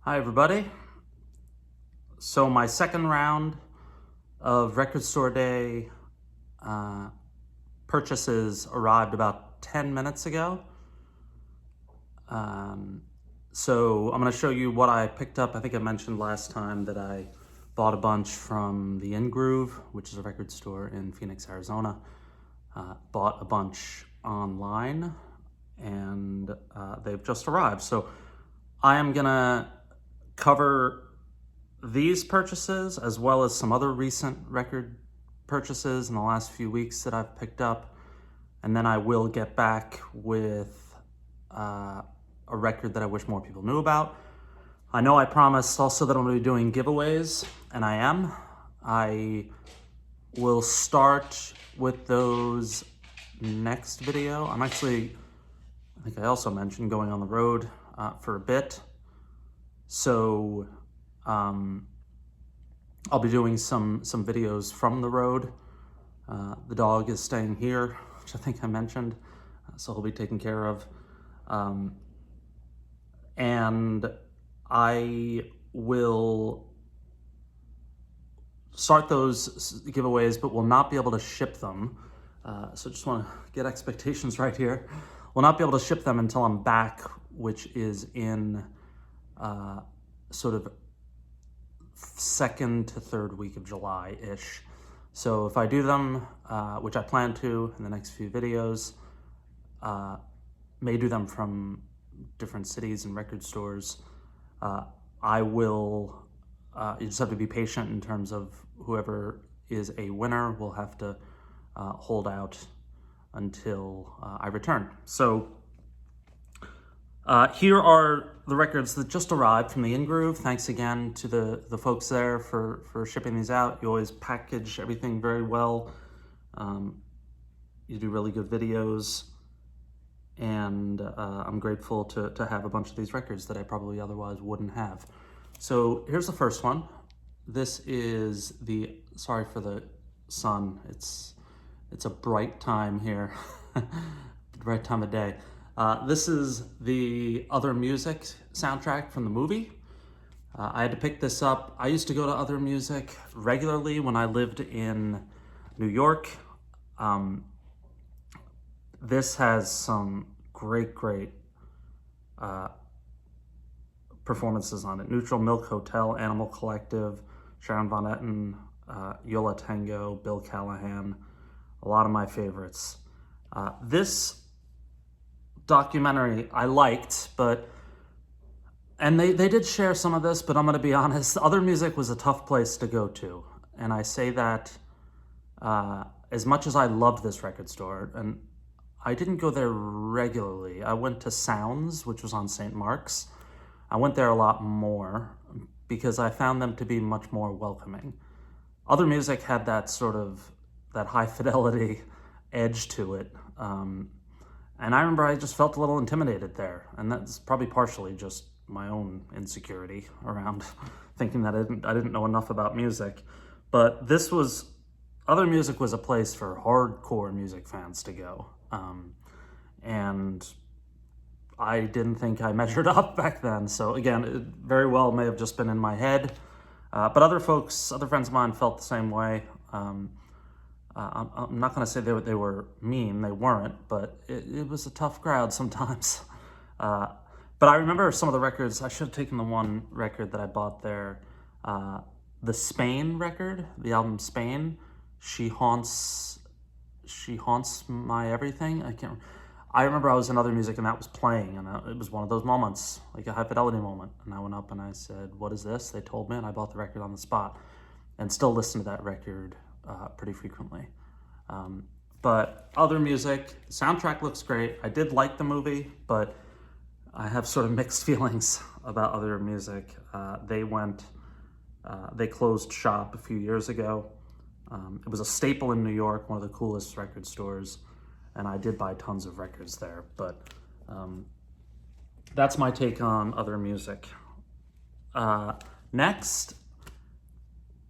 Hi everybody. So my second round of Record Store Day purchases arrived about 10 minutes ago. So I'm going to show you what I picked up. I think I mentioned last time that I bought a bunch from the In Groove, which is a record store in Phoenix, Arizona. Bought a bunch online and they've just arrived. So I am going to cover these purchases as well as some other recent record purchases in the last few weeks that I've picked up, and then I will get back with a record that I wish more people knew about. I know I promised also that I'm going to be doing giveaways, and I am. I will start with those next video. I think I also mentioned going on the road for a bit. So I'll be doing some videos from the road. The dog is staying here, which I think I mentioned, so he'll be taken care of. And I will start those giveaways, but will not be able to ship them. So just want to get expectations right here. Will not be able to ship them until I'm back, which is in sort of second to third week of July-ish. So if I do them, which I plan to in the next few videos, may do them from different cities and record stores, I will, you just have to be patient in terms of whoever is a winner will have to hold out until I return. So here are the records that just arrived from the In Groove. Thanks again to the folks there for shipping these out. You always package everything very well. You do really good videos. And I'm grateful to have a bunch of these records that I probably otherwise wouldn't have. So here's the first one. This is sorry for the sun. It's a bright time here, bright time of day. This is the Other Music soundtrack from the movie. I had to pick this up. I used to go to Other Music regularly when I lived in New York. This has some great performances on it. Neutral Milk Hotel, Animal Collective, Sharon Van Etten, Yola Tango, Bill Callahan, a lot of my favorites. This documentary I liked, and they did share some of this, but I'm going to be honest, Other Music was a tough place to go to. And I say that as much as I loved this record store, and I didn't go there regularly. I went to Sounds, which was on St. Mark's. I went there a lot more because I found them to be much more welcoming. Other Music had that sort of, that high fidelity edge to it. And I remember I just felt a little intimidated there. And that's probably partially just my own insecurity around thinking that I didn't know enough about music. But Other Music was a place for hardcore music fans to go. And I didn't think I measured up back then. So again, it very well may have just been in my head. But other friends of mine felt the same way. I'm not going to say they were mean, they weren't, but it was a tough crowd sometimes. But I remember some of the records. I should have taken the one record that I bought there, the Spain record, the album Spain. She haunts my everything. I remember I was in Other Music and that was playing, and it was one of those moments, like a high fidelity moment. And I went up and I said, "What is this?" They told me, and I bought the record on the spot, and still listen to that record pretty frequently. But Other Music, the soundtrack looks great. I did like the movie, but I have sort of mixed feelings about Other Music. They closed shop a few years ago. It was a staple in New York, one of the coolest record stores, and I did buy tons of records there. But that's my take on Other Music. Next,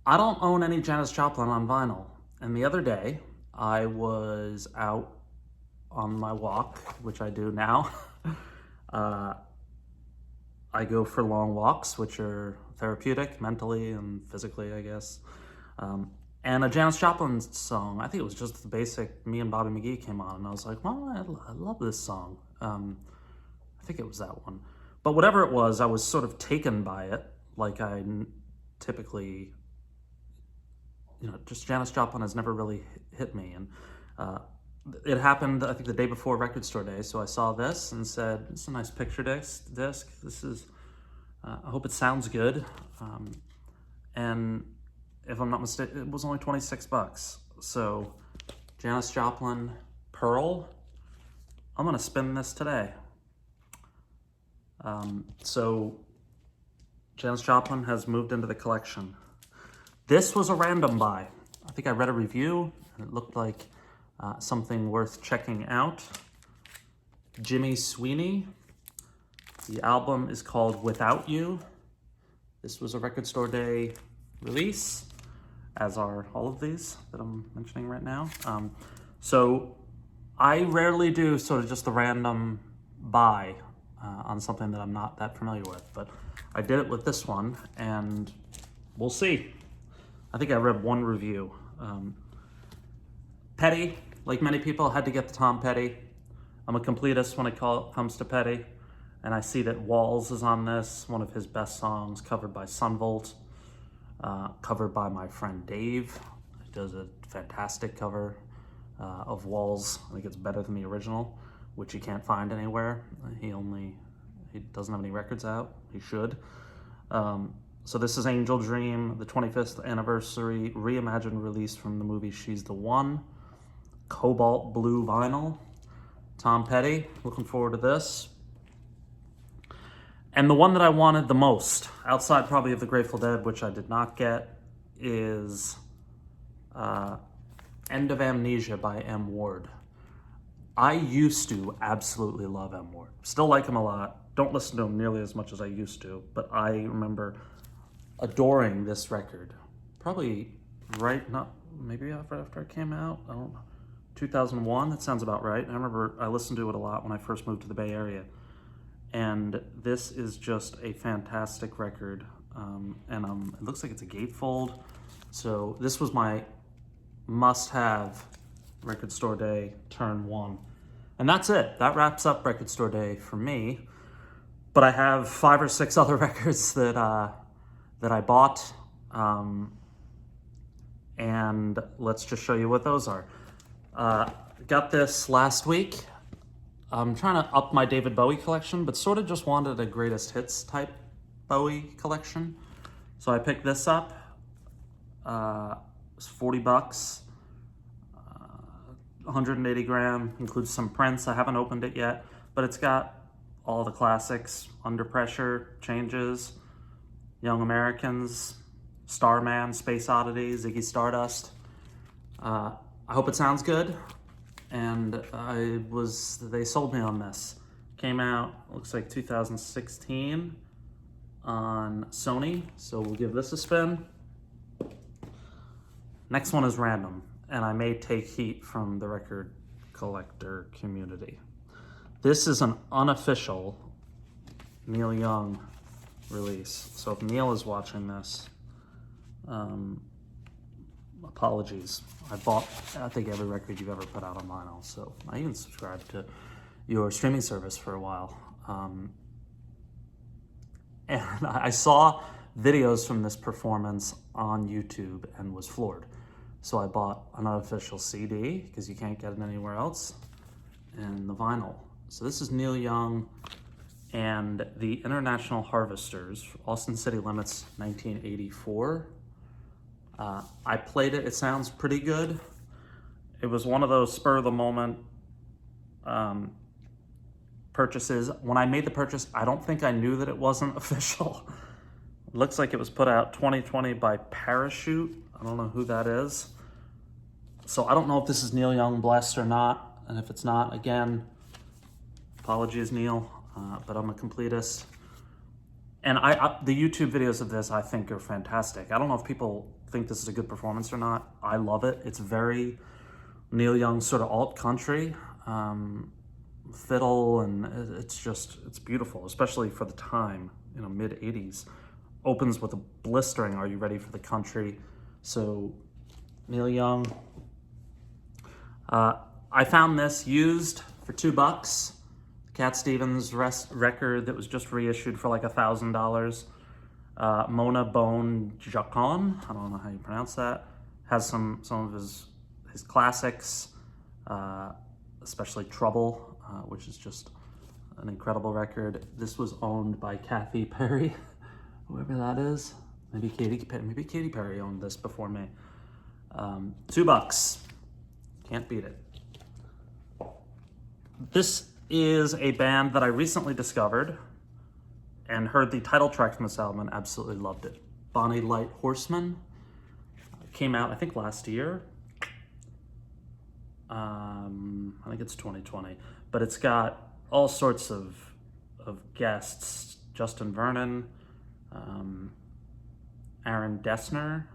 I don't own any Janis Joplin on vinyl. And the other day, I was out on my walk, which I do now. I go for long walks, which are therapeutic mentally and physically, I guess. And a Janis Joplin song. I think it was just the basic Me and Bobby McGee came on, and I was like, well, I love this song. I think it was that one. But whatever it was, I was sort of taken by it, like I typically, just Janis Joplin has never really hit me. And it happened, I think, the day before Record Store Day. So I saw this and said, "It's a nice picture disc. This is, I hope it sounds good." And if I'm not mistaken, it was only $26. So Janis Joplin, Pearl. I'm gonna spin this today. So Janis Joplin has moved into the collection. This was a random buy. I think I read a review and it looked like something worth checking out. Jimmy Sweeney. The album is called Without You. This was a Record Store Day release, as are all of these that I'm mentioning right now. So I rarely do sort of just the random buy on something that I'm not that familiar with, but I did it with this one, and we'll see. I think I read one review. Petty, like many people, had to get the Tom Petty. I'm a completist when it comes to Petty, and I see that Walls is on this, one of his best songs, covered by Sunvolt, covered by my friend Dave. He does a fantastic cover of Walls. I think it's better than the original, which you can't find anywhere. He doesn't have any records out. He should. So this is Angel Dream, the 25th anniversary reimagined release from the movie She's the One. Cobalt blue vinyl. Tom Petty, looking forward to this. And the one that I wanted the most, outside probably of the Grateful Dead, which I did not get, is End of Amnesia by M. Ward. I used to absolutely love M. Ward. Still like him a lot. Don't listen to him nearly as much as I used to, but I remember adoring this record. Probably maybe after it came out. I don't know. 2001, that sounds about right. I remember I listened to it a lot when I first moved to the Bay Area. And this is just a fantastic record. And it looks like it's a gatefold. So this was my must-have Record Store Day turn one. And that's it. That wraps up Record Store Day for me. But I have 5 or 6 other records that I bought. And let's just show you what those are. Got this last week. I'm trying to up my David Bowie collection, but sort of just wanted a greatest hits type Bowie collection. So I picked this up. It's $40. 180 gram, includes some Prince. I haven't opened it yet, but it's got all the classics: Under Pressure, Changes, Young Americans, Starman, Space Oddity, Ziggy Stardust. I hope it sounds good. And they sold me on this. Came out, looks like 2016 on Sony. So we'll give this a spin. Next one is random, and I may take heat from the record collector community. This is an unofficial Neil Young release. So if Neil is watching this, apologies. I bought, I think, every record you've ever put out on vinyl. So I even subscribed to your streaming service for a while. And I saw videos from this performance on YouTube and was floored. So I bought an unofficial CD, because you can't get it anywhere else, and the vinyl. So this is Neil Young and the International Harvesters, Austin City Limits, 1984. I played it. It sounds pretty good. It was one of those spur-of-the-moment purchases. When I made the purchase, I don't think I knew that it wasn't official. It looks like it was put out 2020 by Parachute. I don't know who that is. So I don't know if this is Neil Young blessed or not. And if it's not, again, apologies, Neil, but I'm a completist. And the YouTube videos of this, I think, are fantastic. I don't know if people think this is a good performance or not. I love it. It's very Neil Young sort of alt country, fiddle, and it's beautiful, especially for the time. mid 80s. Opens with a blistering "Are You Ready for the Country?" So Neil Young. I found this used for $2. Cat Stevens record that was just reissued for like $1,000. Mona Bone Jacon, I don't know how you pronounce that, has some of his classics, especially Trouble, which is just an incredible record. This was owned by Kathy Perry, whoever that is. Maybe Katy Perry owned this before me. $2. Can't beat it. This is a band that I recently discovered and heard the title track from this album and absolutely loved it. Bonnie Light Horseman. Came out, I think, last year. I think it's 2020. But it's got all sorts of guests. Justin Vernon, Aaron Dessner.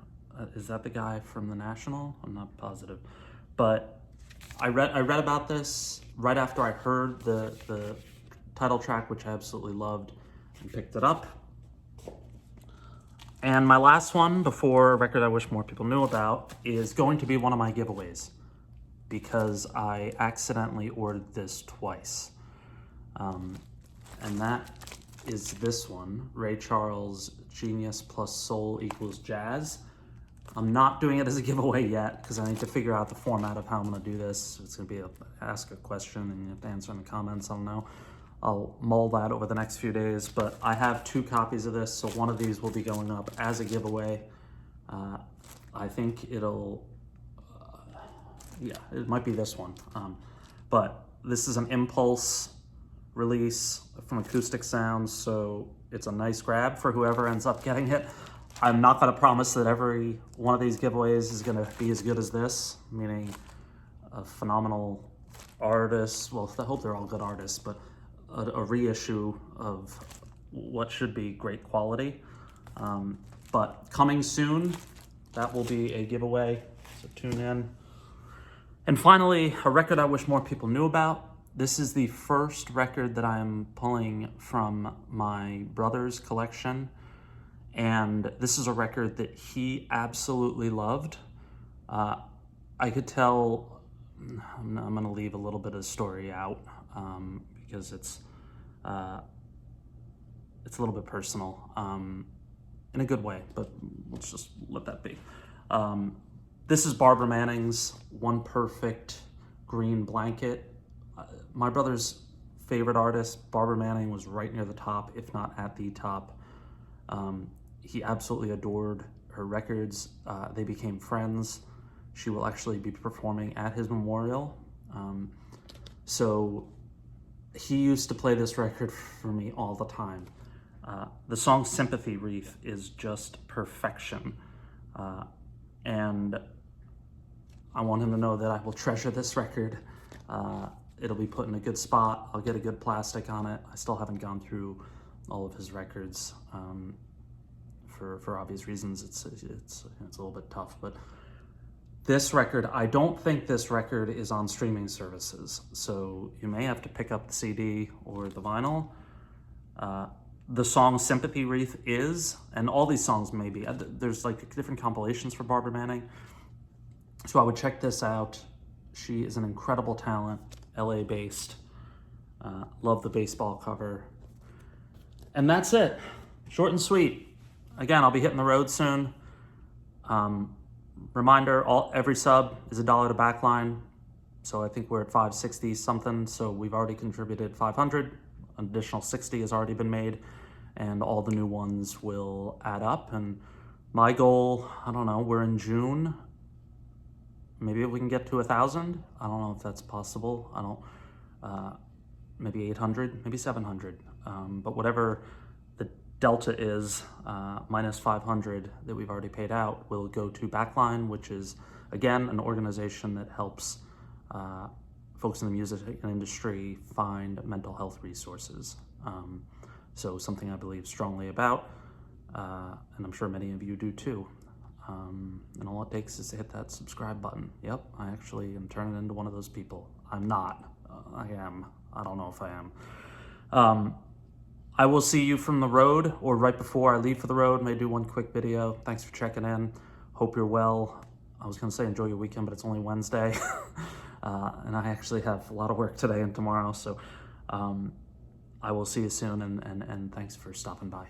Is that the guy from The National? I'm not positive. But I read about this right after I heard the title track, which I absolutely loved, and picked it up. And my last one, before a record I wish more people knew about, is going to be one of my giveaways, because I accidentally ordered this twice. And that is this one, Ray Charles, Genius plus Soul equals Jazz. I'm not doing it as a giveaway yet because I need to figure out the format of how I'm going to do this. It's going to be ask a question and you have to answer in the comments. I don't know. I'll mull that over the next few days, but I have 2 copies of this, so one of these will be going up as a giveaway. I think it'll, it might be this one. But this is an Impulse release from Acoustic Sounds, so it's a nice grab for whoever ends up getting it. I'm not going to promise that every one of these giveaways is going to be as good as this, meaning a phenomenal artist. Well, I hope they're all good artists, but a reissue of what should be great quality. But coming soon, that will be a giveaway, so tune in. And finally, a record I wish more people knew about. This is the first record that I'm pulling from my brother's collection. And this is a record that he absolutely loved. I could tell, I'm going to leave a little bit of the story out because it's a little bit personal in a good way, but let's just let that be. This is Barbara Manning's One Perfect Green Blanket. My brother's favorite artist, Barbara Manning, was right near the top, if not at the top. He absolutely adored her records. They became friends. She will actually be performing at his memorial. So he used to play this record for me all the time. The song Sympathy Wreath is just perfection. And I want him to know that I will treasure this record. It'll be put in a good spot. I'll get a good plastic on it. I still haven't gone through all of his records. For obvious reasons, it's a little bit tough, but this record, I don't think this record is on streaming services, so you may have to pick up the CD or the vinyl. The song Sympathy Wreath is, and all these songs may be, there's like different compilations for Barbara Manning, so I would check this out. She is an incredible talent, LA based. Love the baseball cover. And that's it, short and sweet. Again, I'll be hitting the road soon. Reminder, every sub is $1 to Backline. So I think we're at 560 something. So we've already contributed 500. An additional 60 has already been made. And all the new ones will add up. And my goal, I don't know, we're in June. Maybe we can get to 1,000. I don't know if that's possible. Maybe 800, maybe 700. But whatever the delta is, minus 500 that we've already paid out, will go to Backline, which is, again, an organization that helps folks in the music industry find mental health resources. So something I believe strongly about, and I'm sure many of you do too. And all it takes is to hit that subscribe button. Yep, I actually am turning into one of those people. I'm not. I am. I don't know if I am. I will see you from the road, or right before I leave for the road. May do one quick video. Thanks for checking in. Hope you're well. I was going to say enjoy your weekend, but it's only Wednesday. And I actually have a lot of work today and tomorrow. So I will see you soon, and thanks for stopping by.